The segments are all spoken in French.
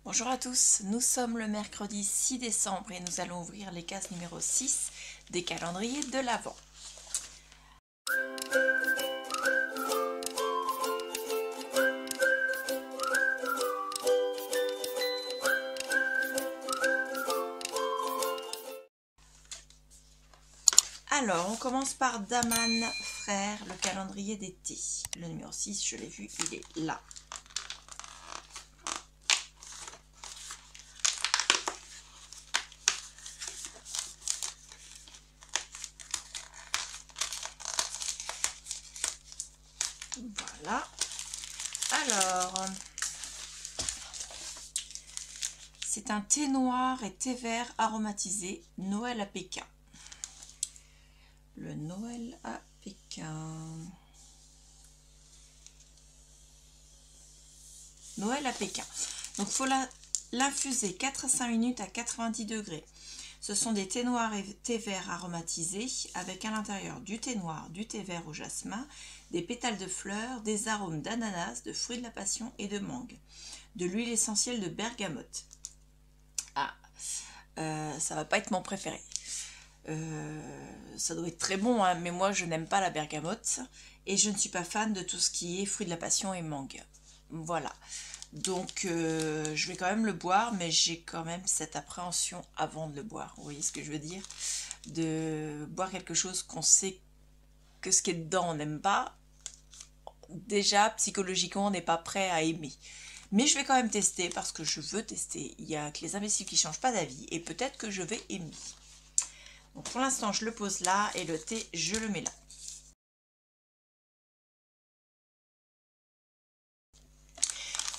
Bonjour à tous, nous sommes le mercredi 6 décembre et nous allons ouvrir les cases numéro 6 des calendriers de l'Avent. Alors, on commence par Daman Frère, le calendrier d'été. Le numéro 6, je l'ai vu, il est là. Voilà. Alors, c'est un thé noir et thé vert aromatisé, Noël à Pékin. Le Noël à Pékin. Noël à Pékin. Donc, il faut l'infuser 4 à 5 minutes à 90 degrés. Ce sont des thés noirs et thés verts aromatisés avec à l'intérieur du thé noir, du thé vert au jasmin, des pétales de fleurs, des arômes d'ananas, de fruits de la passion et de mangue, de l'huile essentielle de bergamote. Ah, ça va pas être mon préféré. Ça doit être très bon, hein, mais moi je n'aime pas la bergamote et je ne suis pas fan de tout ce qui est fruits de la passion et mangue. Voilà. Donc je vais quand même le boire, mais j'ai quand même cette appréhension avant de le boire. Vous voyez ce que je veux dire? De boire quelque chose qu'on sait que ce qui est dedans on n'aime pas. Déjà, psychologiquement, on n'est pas prêt à aimer. Mais je vais quand même tester parce que je veux tester. Il n'y a que les imbéciles qui ne changent pas d'avis et peut-être que je vais aimer. Donc pour l'instant, je le pose là et le thé, je le mets là.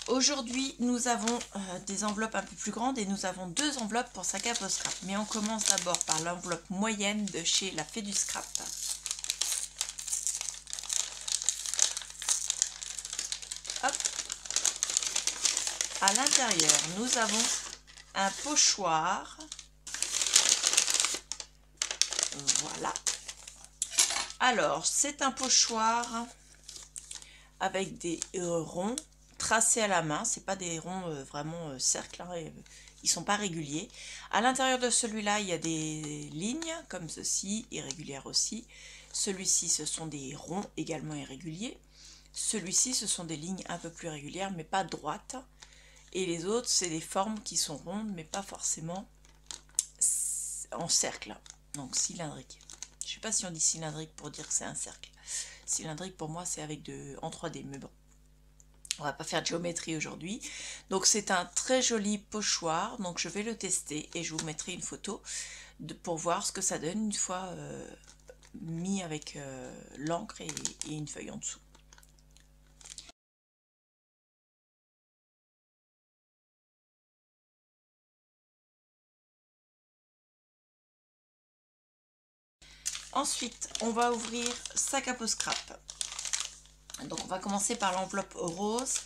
Aujourd'hui, nous avons des enveloppes un peu plus grandes et nous avons deux enveloppes pour sac à post scrap. Mais on commence d'abord par l'enveloppe moyenne de chez La Fée du Scrap. Hop. À l'intérieur, nous avons un pochoir. Voilà. Alors, c'est un pochoir avec des ronds tracés à la main. C'est pas des ronds vraiment cercles, hein, ils sont pas réguliers. À l'intérieur de celui-là, il y a des lignes comme ceci, irrégulières aussi. Celui-ci, ce sont des ronds également irréguliers. Celui-ci, ce sont des lignes un peu plus régulières, mais pas droites. Et les autres, c'est des formes qui sont rondes, mais pas forcément en cercle, donc cylindrique. Je sais pas si on dit cylindrique pour dire que c'est un cercle. Cylindrique pour moi, c'est avec en 3D, mais bon. On va pas faire de géométrie aujourd'hui. Donc c'est un très joli pochoir. Donc je vais le tester et je vous mettrai une photo pour voir ce que ça donne une fois mis avec l'encre et une feuille en dessous. Ensuite, on va ouvrir sac à post scrap. Donc on va commencer par l'enveloppe rose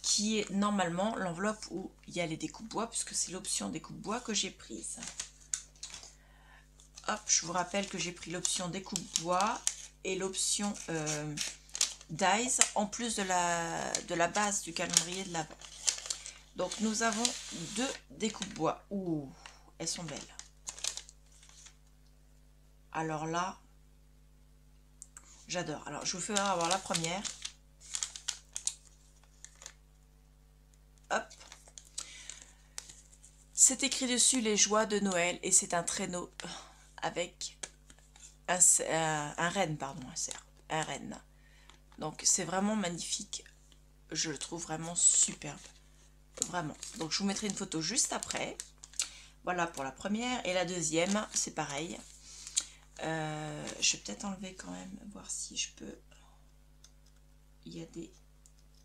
qui est normalement l'enveloppe où il y a les découpes bois puisque c'est l'option découpe bois que j'ai prise. Hop, je vous rappelle que j'ai pris l'option découpe bois et l'option dies en plus de la base du calendrier de l'Avent. Donc nous avons deux découpes bois. Ouh, elles sont belles. Alors là, j'adore. Alors je vous fais avoir la première. Hop. C'est écrit dessus les joies de Noël et c'est un traîneau avec un renne, pardon, un renne. Donc c'est vraiment magnifique. Je le trouve vraiment superbe. Vraiment. Donc je vous mettrai une photo juste après. Voilà pour la première. Et la deuxième, c'est pareil. Je vais peut-être enlever quand même, voir si je peux. Il y a des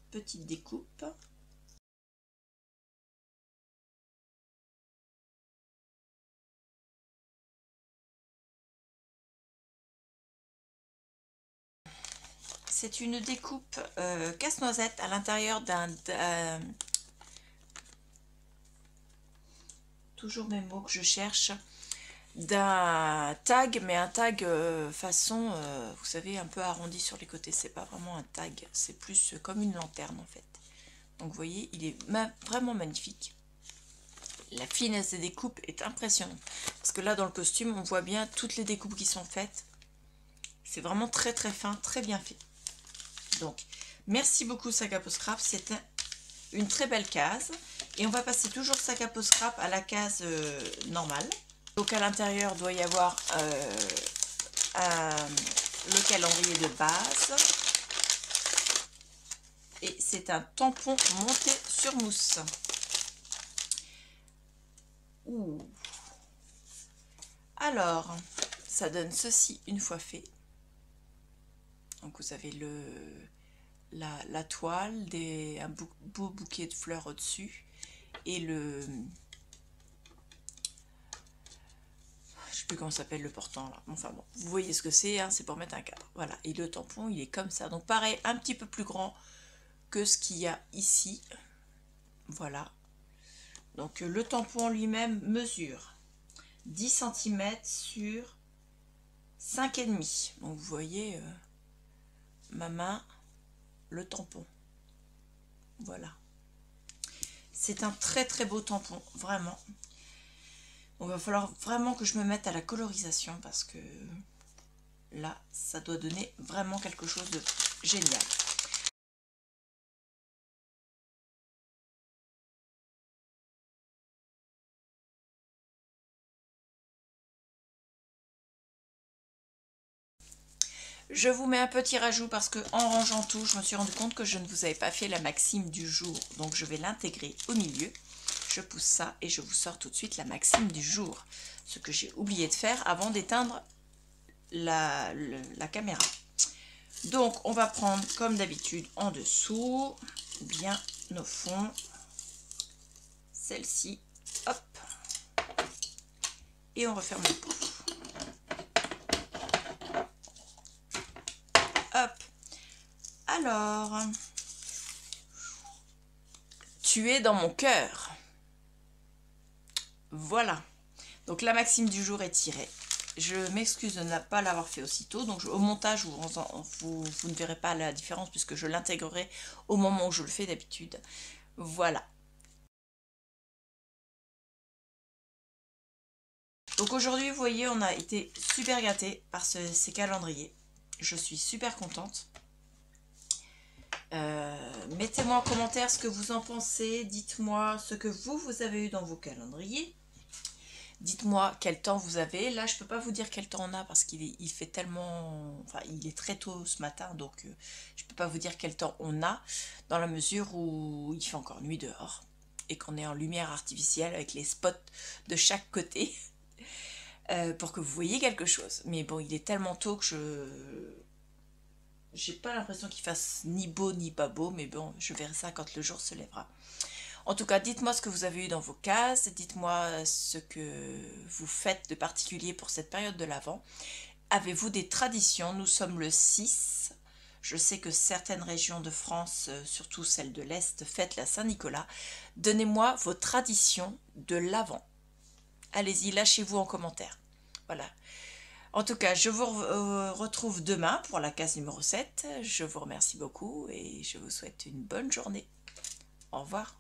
petites découpes. C'est une découpe casse-noisette à l'intérieur d'un... toujours mes mots que je cherche. D'un tag, mais un tag façon, vous savez, un peu arrondi sur les côtés. C'est pas vraiment un tag, c'est plus comme une lanterne en fait. Donc vous voyez, il est vraiment magnifique. la finesse des découpes est impressionnante. Parce que là, dans le costume, on voit bien toutes les découpes qui sont faites. C'est vraiment très très fin, très bien fait. Donc, merci beaucoup Sac à Peau Scrap. C'était une très belle case. Et on va passer toujours Sac à Peau Scrap à la case normale. Donc, à l'intérieur, doit y avoir le calendrier de base. Et c'est un tampon monté sur mousse. Ouh. Alors, ça donne ceci une fois fait. Donc vous avez la toile, un beau bouquet de fleurs au-dessus et je sais plus comment s'appelle le portant là. Enfin bon, vous voyez ce que c'est, hein, c'est pour mettre un cadre. Voilà, et le tampon il est comme ça. Donc pareil, un petit peu plus grand que ce qu'il y a ici. Voilà. Donc le tampon lui-même mesure 10 cm sur 5,5. Donc vous voyez ma main, le tampon. Voilà. C'est un très très beau tampon, vraiment. Il va falloir vraiment que je me mette à la colorisation parce que là, ça doit donner vraiment quelque chose de génial. Je vous mets un petit rajout parce que en rangeant tout, je me suis rendu compte que je ne vous avais pas fait la maxime du jour. Donc je vais l'intégrer au milieu. Je pousse ça et je vous sors tout de suite la maxime du jour. Ce que j'ai oublié de faire avant d'éteindre la caméra. Donc on va prendre comme d'habitude en dessous bien nos fonds. Celle-ci, hop. Et on referme le pot. Hop. Alors, tu es dans mon cœur. Voilà. Donc la maxime du jour est tirée. Je m'excuse de ne pas l'avoir fait aussitôt. Donc au montage, vous ne verrez pas la différence puisque je l'intégrerai au moment où je le fais d'habitude. Voilà. Donc aujourd'hui, vous voyez, on a été super gâtés par ces calendriers. Je suis super contente. Mettez-moi en commentaire ce que vous en pensez. Dites-moi ce que vous avez eu dans vos calendriers. Dites-moi quel temps vous avez. Là, je ne peux pas vous dire quel temps on a parce qu'il fait tellement... Enfin, il est très tôt ce matin, donc je ne peux pas vous dire quel temps on a dans la mesure où il fait encore nuit dehors et qu'on est en lumière artificielle avec les spots de chaque côté pour que vous voyez quelque chose. Mais bon, il est tellement tôt que j'ai pas l'impression qu'il fasse ni beau ni pas beau, mais bon, je verrai ça quand le jour se lèvera. En tout cas, dites-moi ce que vous avez eu dans vos cases, dites-moi ce que vous faites de particulier pour cette période de l'Avent. Avez-vous des traditions? Nous sommes le 6. Je sais que certaines régions de France, surtout celles de l'Est, fêtent la Saint-Nicolas. Donnez-moi vos traditions de l'Avent. Allez-y, lâchez-vous en commentaire. Voilà. En tout cas, je vous retrouve demain pour la case numéro 7. Je vous remercie beaucoup et je vous souhaite une bonne journée. Au revoir.